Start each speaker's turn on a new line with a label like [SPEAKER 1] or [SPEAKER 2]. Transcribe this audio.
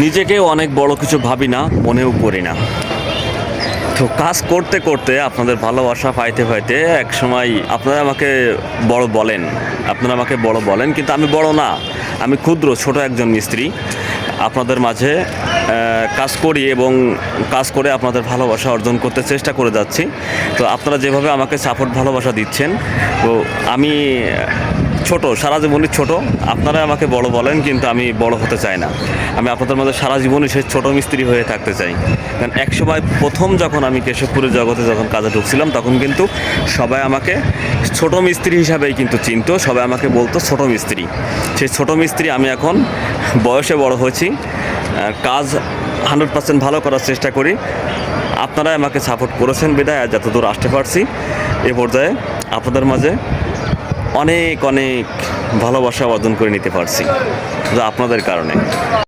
[SPEAKER 1] নিজেকেও অনেক বড় কিছু ভাবি না, মনেও করি না। তো কাজ করতে করতে আপনাদের ভালোবাসা পাইতে পাইতে এক সময় আপনারা আমাকে বড় বলেন, কিন্তু আমি বড় না, আমি ক্ষুদ্র ছোট একজন মিস্ত্রি। আপনাদের মাঝে কাজ করি এবং কাজ করে আপনাদের ভালোবাসা অর্জন করতে চেষ্টা করে যাচ্ছি। তো আপনারা যেভাবে আমাকে সাপোর্ট ভালোবাসা দিচ্ছেন, তো আমি ছোট, সারা জীবনই ছোট। আপনারা আমাকে বড় বলেন, কিন্তু আমি বড় হতে চাই না। আমি আপনাদের মধ্যে সারা জীবনই সেই ছোট মিস্ত্রি হয়ে থাকতে চাই। কারণ একসময় প্রথম যখন আমি কেশবপুরের জগতে যখন কাজে ঢুকছিলাম, তখন কিন্তু সবাই আমাকে ছোট মিস্ত্রি হিসাবেই কিন্তু চিনতো, সবাই আমাকে বলতো ছোট মিস্ত্রি। সেই ছোট মিস্ত্রি আমি এখন বয়সে বড় হয়েছি, কাজ 100% ভালো করার চেষ্টা করি। আপনারাই আমাকে সাপোর্ট করেছেন বিধায় আজ যতদূর আসতে পারছি। এ পর্যায়ে আপনাদের মাঝে অনেক অনেক ভালোবাসা অর্জন করে নিতে পারছি, যা আপনাদের কারণে।